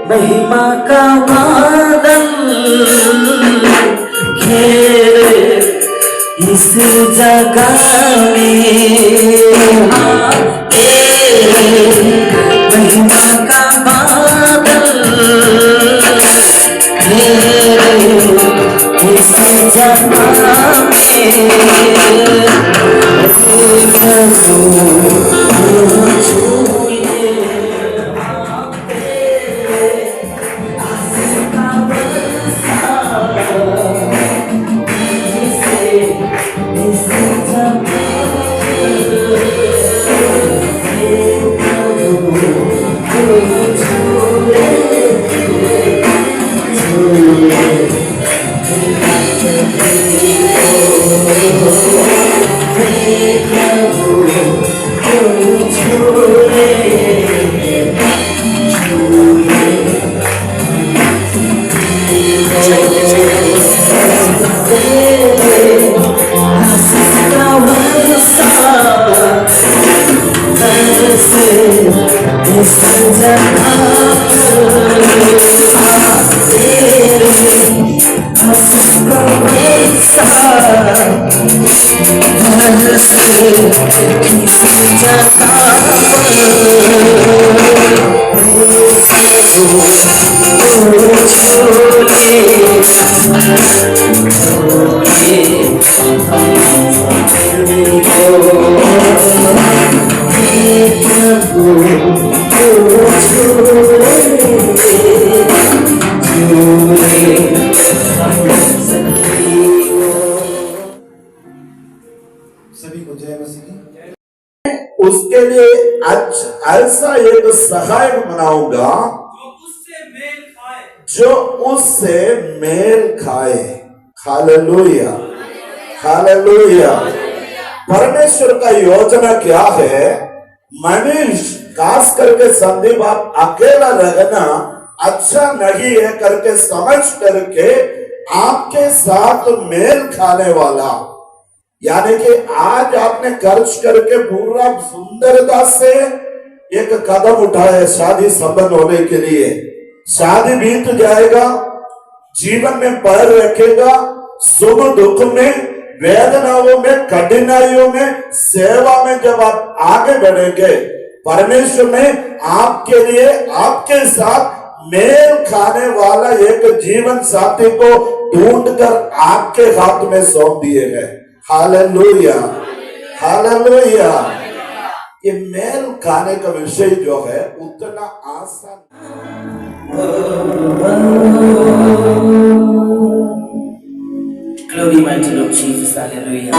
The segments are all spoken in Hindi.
महिमा का बादल घेरे इस जगह में, महिमा का बादल घेरे इस जगह उसके लिए ऐसा एक सहायक बनाऊंगा जो उससे मेल खाए। Hallelujah, hallelujah. परमेश्वर का योजना क्या है? मनुष्य खास करके संदीप आप अकेला रहना अच्छा नहीं है करके समझ करके आपके साथ मेल खाने वाला, यानी कि आज आपने खर्च करके पूरा सुंदरता से एक कदम उठाया शादी संबंध होने के लिए, शादी बीत जाएगा, जीवन में पैर रखेगा, सुख दुख में, वेदनाओं में, कठिनाइयों में, सेवा में जब आप आगे बढ़ेंगे, परमेश्वर ने आपके लिए आपके साथ मेल खाने वाला एक जीवन साथी को ढूंढकर आपके हाथ में सौंप दिए गए। Hallelujah, hallelujah. ये मेल खाने का विषय जो है उतना आसान। Glory mighty Lord Jesus, hallelujah.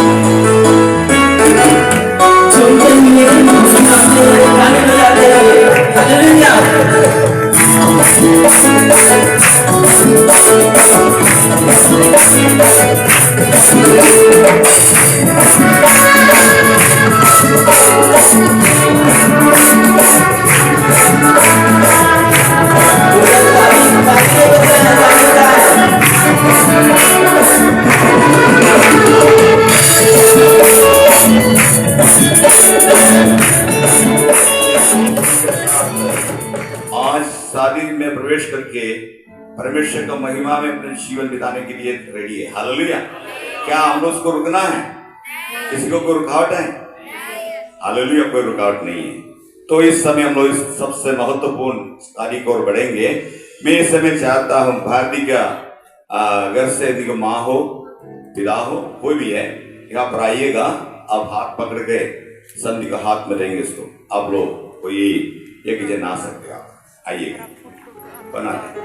शादी में प्रवेश करके परमेश्वर का महिमा में अपने जीवन बिताने के लिए रेडी है। हालेलुया। क्या हम लोग को रुकना है? किसी को कोई रुकावट है? हालेलुया, कोई रुकावट नहीं है। तो इस समय हम लोग इस सबसे महत्वपूर्ण शादी की ओर बढ़ेंगे। मैं इस समय चाहता हूँ भारती का घर से यदि माँ हो, पिता हो, कोई भी है, यहाँ पर आइएगा। अब हाथ पकड़ के संधि का हाथ में देंगे इसको। आप लोग कोई एक जन आ सकते हो, आइएगा, बना दे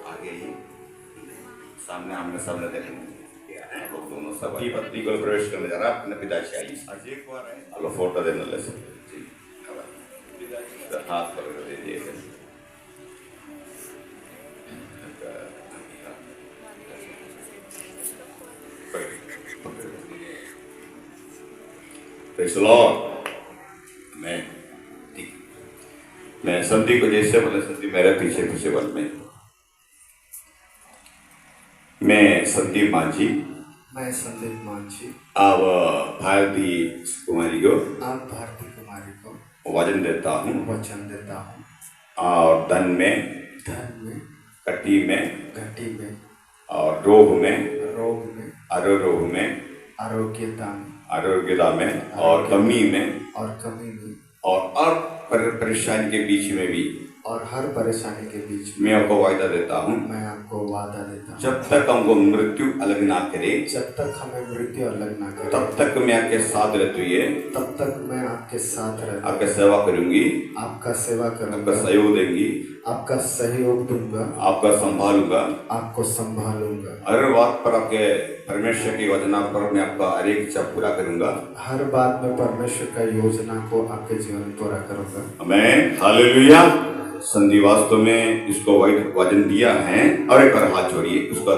आगे ही सामने आमने सामने देखेंगे। लोग दोनों सब पत्नी को प्रवेश करने जा रहा है अपने पिताजी। आइए, फोटो देने ले हाथ पकड़ दे। Praise the Lord. Amen. ठीक। मैं संधि को जैसे बोले संधि मेरे पीछे पीछे बन में मैं संदीप मांझी मैं संदीप मांझी अब भारती कुमारी को आप भारती कुमारी को वचन देता हूँ और धन में कटी में घटी में और रोग में रोग में आरोग्यता में और कमी में और परेशानी के बीच में भी और हर परेशानी के बीच में मैं आपको वायदा देता हूँ जब तक हमको मृत्यु अलग ना करे जब तक हमें मृत्यु अलग ना करे तब तक मैं आपके साथ रहती है तब तक मैं आपके साथ रहता आपका सेवा करूंगी आपका सेवा करूंगा आपका सहयोग देंगी आपका सहयोग दूंगा आपका संभालूंगा आपको संभालूंगा हर बात पर आपके परमेश्वर की योजना पर मैं आपका हर एक इच्छा पूरा करूंगा हर बात में परमेश्वर का योजना को आपके जीवन में पूरा करूंगा आमीन हालेलुया संधि वास्तव में इसको वचन दिया है और एक बार हाथ जोड़िए उसका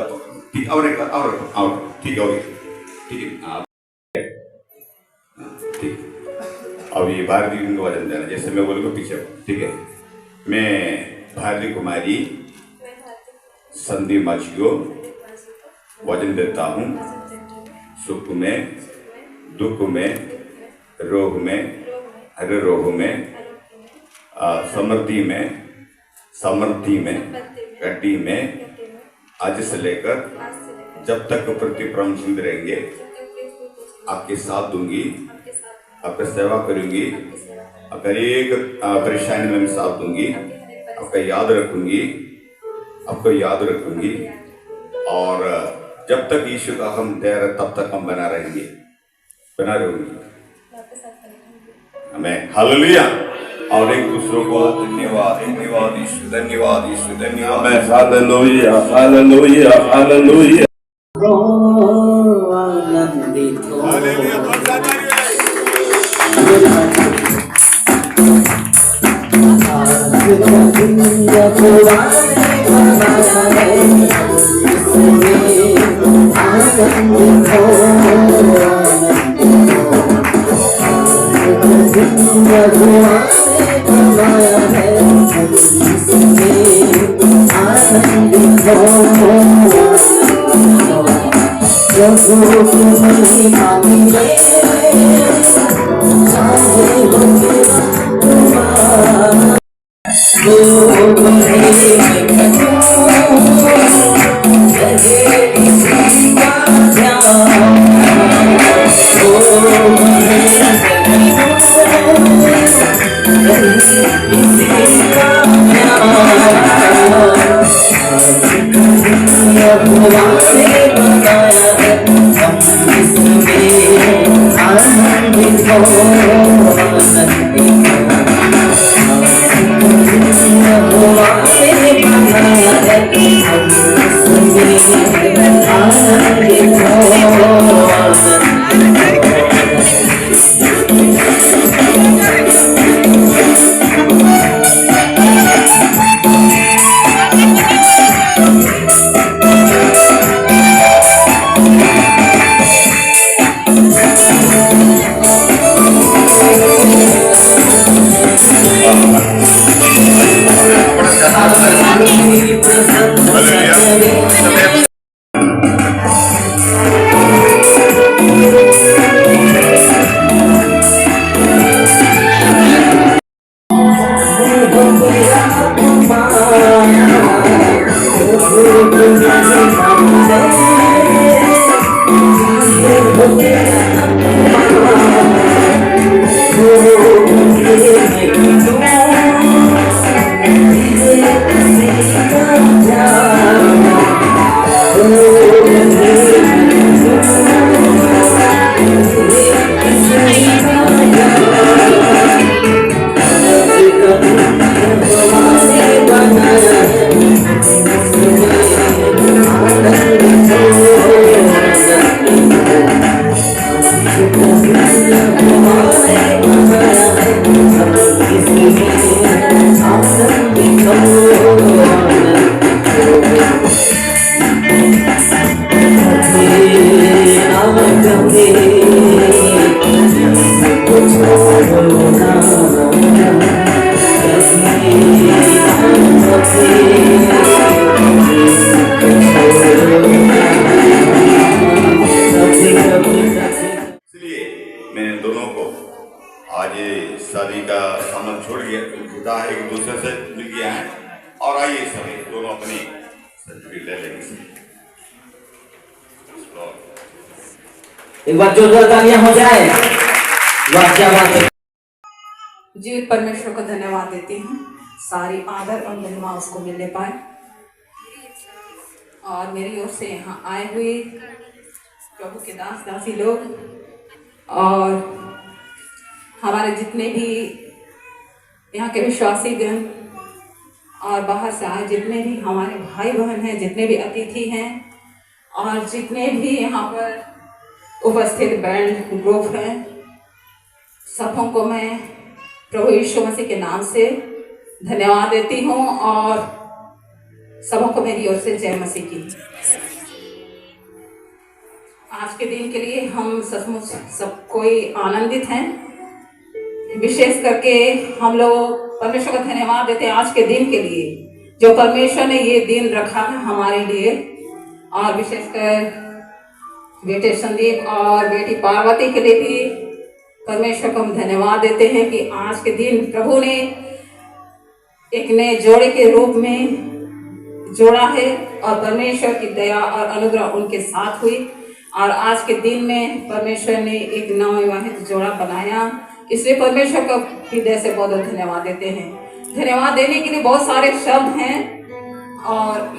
ठीक और एक और ठीक है ठीक है आप ठीक अब ये भारती को वचन देना जैसे मैं बोलूँगा पीछे ठीक है मैं भारती कुमारी संधि मांझी को वचन देता हूँ सुख में दुख में रोग में हर रोग में समृद्धि में गड्डी में आज से लेकर जब तक प्रतिक्रम जीवित रहेंगे आपके साथ दूंगी आपका सेवा करूंगी अगर एक परेशानी में साथ दूंगी आपका याद रखूंगी और जब तक यीशु का हम दे रहे तब तक हम बना रहेंगे हमें हालेलुया और एक दूसरों को धन्यवाद यीशु धन्यवाद हालेलुया हालेलुया हालेलुया आनंदित हो Thank you. दूसरे से मिल गया है। और आइए सभी दोनों अपनी सर्टिफिकेट ले लेंगे। एक बार जोरदार तालियां हो जाए। वाह क्या बात है। जीवित परमेश्वर को धन्यवाद देती हूँ। सारी आदर और महिमा उसको मिलने पाए। और मेरी ओर से यहाँ आए हुए प्रभु के दास दासी लोग और हमारे जितने भी यहाँ के विश्वासी गण और बाहर से आए जितने भी हमारे भाई बहन हैं, जितने भी अतिथि हैं और जितने भी यहाँ पर उपस्थित बैंड ग्रुप हैं, सबों को मैं प्रभु यीशु मसीह के नाम से धन्यवाद देती हूँ और सबों को मेरी ओर से जय मसीह की। आज के दिन के लिए हम सचमुच सब कोई आनंदित हैं। विशेष करके हम लोग परमेश्वर का धन्यवाद देते हैं आज के दिन के लिए जो परमेश्वर ने ये दिन रखा है हमारे लिए। और विशेषकर बेटे संदीप और बेटी पार्वती के लिए भी परमेश्वर को हम धन्यवाद देते हैं कि आज के दिन प्रभु ने एक नए जोड़े के रूप में जोड़ा है और परमेश्वर की दया और अनुग्रह उनके साथ हुई। और आज के दिन में परमेश्वर ने एक नवविवाहित जोड़ा बनाया, इसलिए परमेश्वर को हृदय से बहुत बहुत धन्यवाद देते हैं। धन्यवाद देने के लिए बहुत सारे शब्द हैं और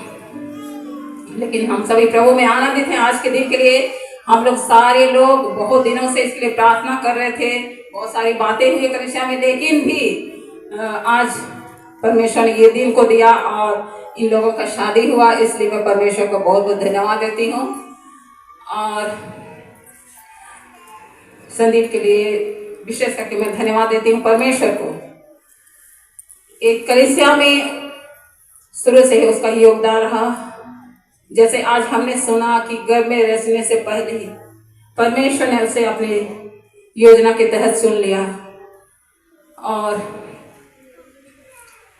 लेकिन हम सभी प्रभु में आनंदित हैं। आज के दिन के लिए हम लोग सारे लोग बहुत दिनों से इसके लिए प्रार्थना कर रहे थे, बहुत सारी बातें हुई कलीसिया में, लेकिन भी आज परमेश्वर ने ये दिन को दिया और इन लोगों का शादी हुआ, इसलिए मैं परमेश्वर को बहुत बहुत धन्यवाद देती हूँ। और संदीप के लिए विशेष करके मैं धन्यवाद देती हूँ परमेश्वर को। एक कलीसिया में शुरू से ही उसका योगदान रहा। जैसे आज हमने सुना कि गर्भ में रचने से पहले ही परमेश्वर ने उसे अपनी योजना के तहत चुन लिया और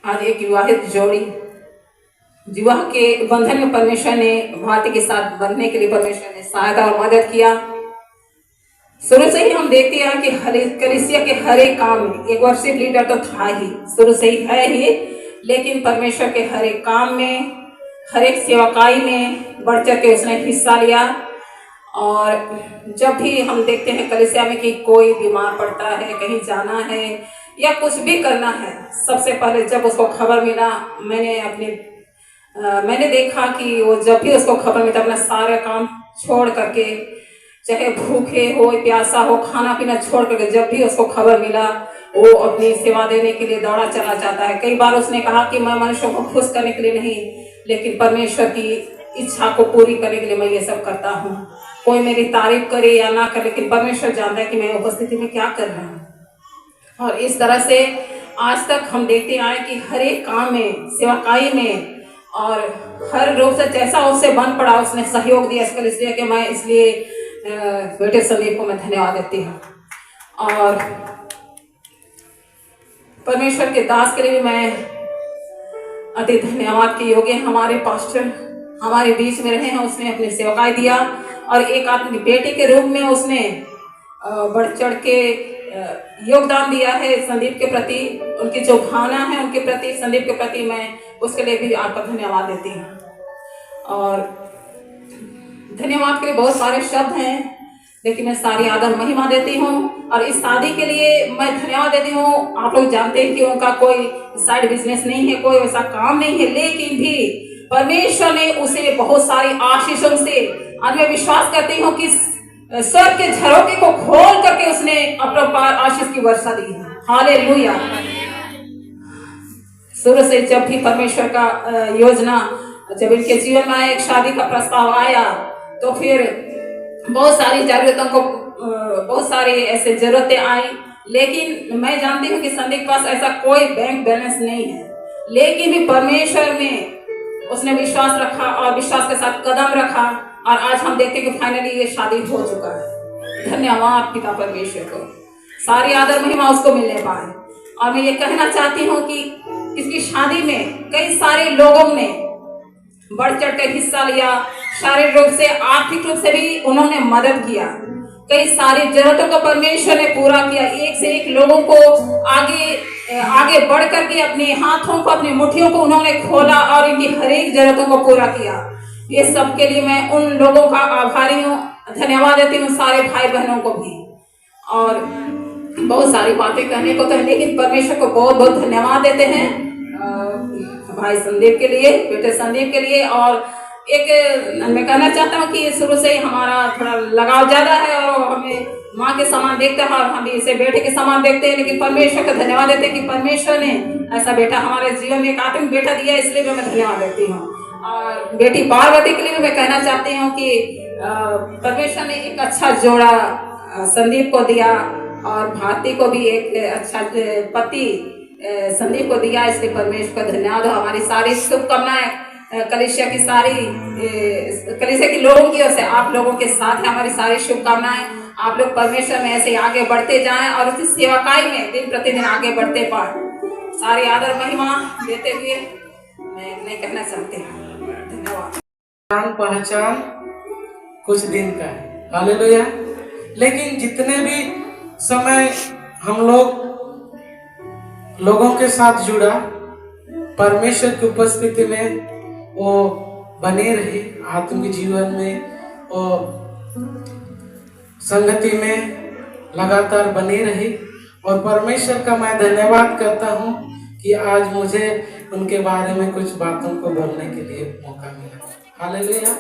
आज एक विवाहित जोड़ी विवाह के बंधन में परमेश्वर ने भारती के साथ बनने के लिए परमेश्वर ने सहायता और मदद किया। शुरू से ही हम देखते हैं कि कलीसिया के हर एक काम में एक वर्षिप लीडर तो था ही, शुरू से ही है ही, लेकिन परमेश्वर के हर एक काम में हर एक सेवकाई में बढ़ चढ़ के उसने हिस्सा लिया। और जब भी हम देखते हैं कलीसिया में कि कोई बीमार पड़ता है, कहीं जाना है या कुछ भी करना है, सबसे पहले जब उसको खबर मिला, मैंने देखा कि वो जब भी उसको खबर मिलता अपना सारा काम छोड़ करके, चाहे भूखे हो प्यासा हो, खाना पीना छोड़ करके जब भी उसको खबर मिला वो अपनी सेवा देने के लिए दौड़ा चला जाता है। कई बार उसने कहा कि मैं मनुष्यों को खुश करने के लिए नहीं, लेकिन परमेश्वर की इच्छा को पूरी करने के लिए मैं ये सब करता हूँ। कोई मेरी तारीफ करे या ना करे, लेकिन परमेश्वर जानता है कि मैं उपस्थिति में क्या कर रहा हूँ। और इस तरह से आज तक हम देखते आए कि हर एक काम में, सेवकाई में और हर रूप से जैसा उससे बन पड़ा उसने सहयोग दिया इसके लिए कि मैं इसलिए बेटे संदीप को मैं धन्यवाद देती हूँ। और परमेश्वर के दास के लिए भी मैं अति धन्यवाद के योग्य। हमारे पास्टर हमारे बीच में रहे हैं, उसने अपनी सेवकाई दिया और एक अपनी बेटी के रूप में उसने बढ़ चढ़ के योगदान दिया है संदीप के प्रति। उनकी जो भावना है उनके प्रति, संदीप के प्रति, मैं उसके लिए भी आपका धन्यवाद देती हूँ। और धन्यवाद के लिए बहुत सारे शब्द हैं, लेकिन मैं सारी आदर महिमा देती हूँ। और इस शादी के लिए मैं धन्यवाद देती हूँ। आप लोग जानते हैं कि उनका कोई साइड बिजनेस नहीं है, कोई वैसा काम नहीं है, लेकिन भी परमेश्वर ने उसे बहुत सारी आशीषों से, आज मैं विश्वास करती हूँ कि स्वर्ग के झरोखे को खोल करके उसने अपरंपार आशीष की वर्षा दी है। हालेलुया। शुरू से जब भी परमेश्वर का योजना जब इनके जीवन में एक शादी का प्रस्ताव आया, तो फिर बहुत सारी जरूरतों को, बहुत सारी ऐसे जरूरतें आई, लेकिन मैं जानती हूँ कि संदीप के पास ऐसा कोई बैंक बैलेंस नहीं है, लेकिन भी परमेश्वर में उसने विश्वास रखा और विश्वास के साथ कदम रखा और आज हम देखते हैं कि फाइनली ये शादी हो चुका है। धन्यवाद पिता परमेश्वर को, सारी आदर महिमा उसको मिलने पाए। और मैं ये कहना चाहती हूँ कि इसकी शादी में कई सारे लोगों ने बढ़ चढ़ कर हिस्सा लिया, शारीरिक रूप से, आर्थिक रूप से भी उन्होंने मदद किया। कई सारी जरूरतों को परमेश्वर ने पूरा किया। एक से एक लोगों को आगे बढ़ करके अपने हाथों को, अपनी मुट्ठियों को उन्होंने खोला और इनकी हर एक जरूरतों को पूरा किया। ये सब के लिए मैं उन लोगों का आभारी हूँ, धन्यवाद देती हूँ, सारे भाई बहनों को भी। और बहुत सारी बातें कहने को तो है, लेकिन परमेश्वर को बहुत बहुत धन्यवाद देते हैं भाई संदीप के लिए, बेटे संदीप के लिए। और एक मैं कहना चाहता हूँ कि शुरू से ही हमारा थोड़ा लगाव ज्यादा है और हमें माँ के समान देखते हैं और हम इसे बेटे के समान देखते हैं, लेकिन परमेश्वर का धन्यवाद देते हैं कि परमेश्वर ने ऐसा बेटा हमारे जीवन में, एक आत्मिक बेटा दिया, इसलिए मैं धन्यवाद देती हूँ। और बेटी पार्वती के लिए भी मैं कहना चाहती हूँ कि परमेश्वर ने एक अच्छा जोड़ा संदीप को दिया और भारती को भी एक अच्छा पति संदीप को दिया, इसलिए परमेश्वर का धन्यवाद हो। हमारी सारी शुभकामनाएं कलीसिया की सारी कलीसिया के लोगों की ओर से आप लोगों के साथ है हमारी सारी शुभकामनाएं। आप लोग परमेश्वर में ऐसे आगे बढ़ते जाएं और उसी सेवकाई में दिन प्रतिदिन आगे बढ़ते पाएं। सारी आदर महिमा देते हुए मैं नहीं कहना चाहती हूँ। धन्यवाद। पहचान कुछ दिन का है, हालेलुया। लेकिन जितने भी समय हम लोगों के साथ जुड़ा, परमेश्वर की उपस्थिति में वो बने रहे, आत्मिक जीवन में वो संगति में लगातार बने रहे। और परमेश्वर का मैं धन्यवाद करता हूँ कि आज मुझे उनके बारे में कुछ बातों को बोलने के लिए मौका मिला। हालेलुया।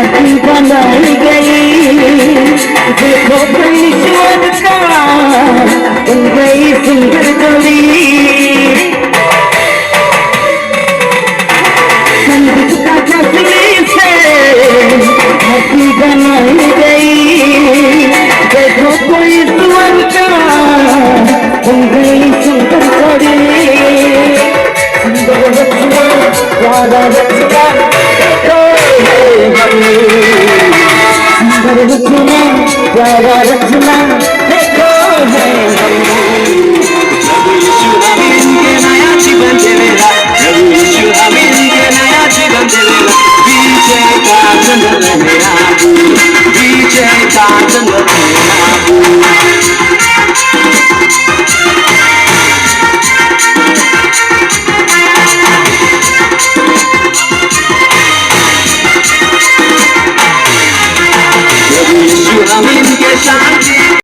महफिल बनाई गई, देखो ईश्वर का बन गई सुंदर जोड़ी। संगीत का कसली से महफिल बनाई गई, देखो ईश्वर का बन गई सुंदर जोड़ी। सुंदर रचना प्यारा रचना देखो है हम, सुंदर रचना प्यारा रचना देखो है हम। प्रभु यीशु हमें इनके नया जीवन देवेला, प्रभु यीशु हमें इनके नया जीवन देवेला। विजय का चंद्र रहे आगू, विजय का चंद्र रहे आगू। प्रभु यीशु हमें इनके शांति